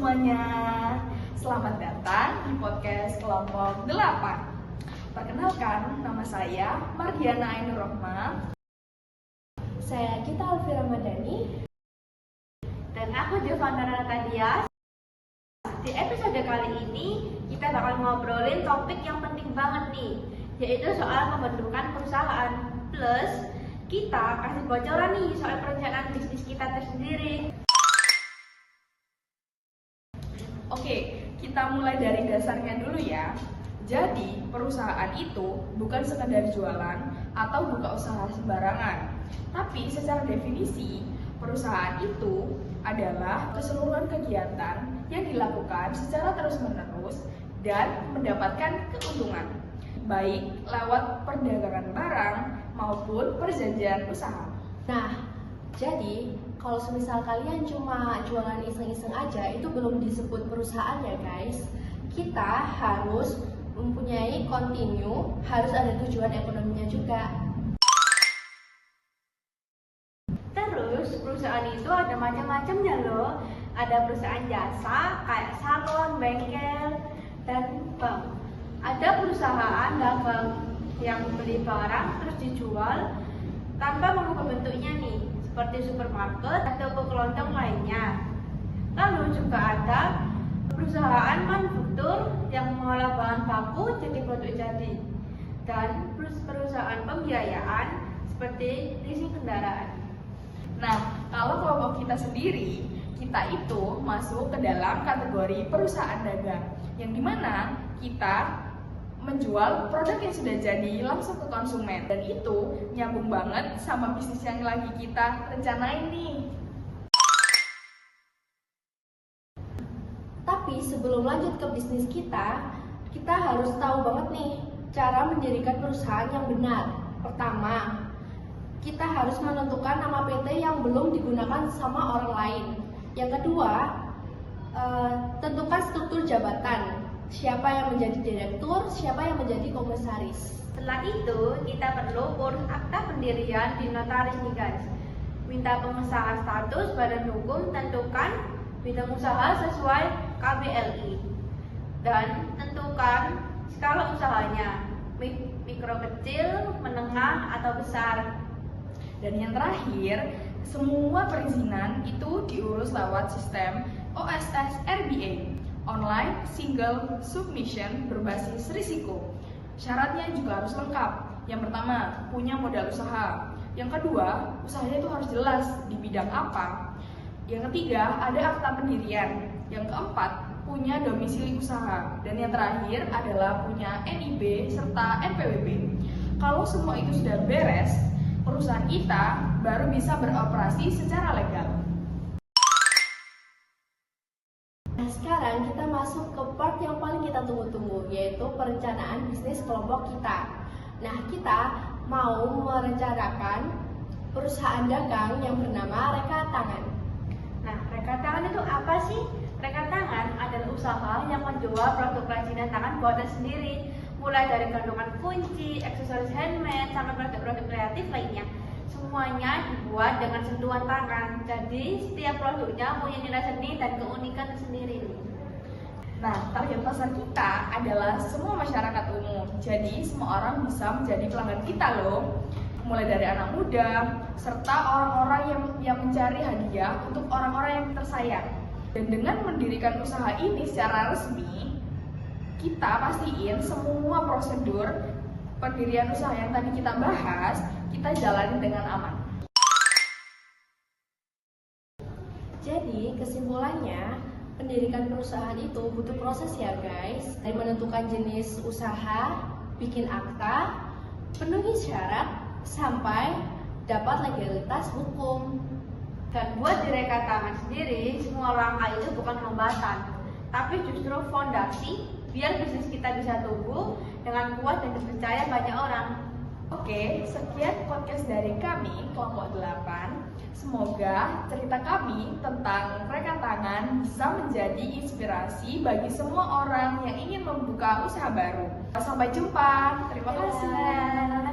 semuanya, selamat datang di podcast kelompok 8. Perkenalkan, nama saya Mardiana Ainur Rohma. Saya Gita Alfira Madani. Dan aku Giovanna Natalia. Di episode kali ini kita bakal ngobrolin topik yang penting banget nih, yaitu soal pembentukan perusahaan. Plus kita kasih bocoran nih soal perencanaan bisnis kita tersendiri. Oke, kita mulai dari dasarnya dulu ya. Jadi, perusahaan itu bukan sekedar jualan atau buka usaha sembarangan. Tapi secara definisi, perusahaan itu adalah keseluruhan kegiatan yang dilakukan secara terus-menerus dan mendapatkan keuntungan, baik lewat perdagangan barang maupun perjanjian usaha. Nah, jadi kalau semisal kalian cuma jualan iseng-iseng aja, itu belum disebut perusahaan ya guys. Kita harus mempunyai continue, harus ada tujuan ekonominya juga. Terus perusahaan itu ada macam-macamnya loh. Ada perusahaan jasa kayak salon, bengkel, dan bank. Ada perusahaan dagang yang beli barang terus dijual tanpa mengubah bentuknya nih, seperti supermarket atau toko kelontong lainnya. Lalu juga ada perusahaan manufaktur yang mengolah bahan baku jadi produk jadi, dan perusahaan pembiayaan seperti leasing kendaraan. Nah, kalau kelompok kita sendiri, kita itu masuk ke dalam kategori perusahaan dagang, yang dimana kita menjual produk yang sudah jadi langsung ke konsumen, dan itu nyambung banget sama bisnis yang lagi kita rencanain nih. Tapi sebelum lanjut ke bisnis kita harus tahu banget nih cara mendirikan perusahaan yang benar. Pertama, kita harus menentukan nama PT yang belum digunakan sama orang lain. Yang kedua, tentukan struktur jabatan. Siapa yang menjadi direktur, siapa yang menjadi komisaris. Setelah itu, kita perlu urus akta pendirian di notaris nih guys. Minta pengesahan status badan hukum, tentukan bidang usaha sesuai KBLI. Dan tentukan skala usahanya, mikro kecil, menengah, atau besar. Dan yang terakhir, semua perizinan itu diurus lewat sistem OSS RBA, Online Single Submission berbasis risiko. Syaratnya juga harus lengkap. Yang pertama, punya modal usaha. Yang kedua, usahanya itu harus jelas di bidang apa. Yang ketiga, ada akta pendirian. Yang keempat, punya domisili usaha. Dan yang terakhir adalah punya NIB serta NPWP. Kalau semua itu sudah beres, perusahaan kita baru bisa beroperasi secara legal. Nah, sekarang kita masuk ke part yang paling kita tunggu-tunggu, yaitu perencanaan bisnis kelompok kita. Nah, kita mau merencanakan perusahaan dagang yang bernama Reka Tangan. Nah, reka tangan itu apa sih? Reka tangan adalah usaha yang menjual produk kerajinan tangan buatan sendiri, mulai dari gantungan kunci, aksesoris handmade, sampai produk-produk kreatif lainnya. Semuanya dibuat dengan sentuhan tangan, jadi setiap produknya punya nilai seni dan keunikan tersendiri. Nah, target pasar kita adalah semua masyarakat umum. Jadi, semua orang bisa menjadi pelanggan kita loh. Mulai dari anak muda, serta orang-orang yang mencari hadiah untuk orang-orang yang tersayang. Dan dengan mendirikan usaha ini secara resmi, kita pastiin semua prosedur pendirian usaha yang tadi kita bahas, kita jalani dengan aman. Jadi kesimpulannya, pendirikan perusahaan itu butuh proses ya guys. Dari menentukan jenis usaha, bikin akta, penuhi syarat, sampai dapat legalitas hukum. Dan buat di Reka Tangan sendiri, semua langkah itu bukan hambatan, tapi justru fondasi biar bisnis kita bisa tumbuh dengan kuat dan dipercaya banyak orang. Oke, sekian podcast dari kami, kelompok 8. Semoga cerita kami tentang Reka Tangan bisa menjadi inspirasi bagi semua orang yang ingin membuka usaha baru. Sampai jumpa, terima kasih.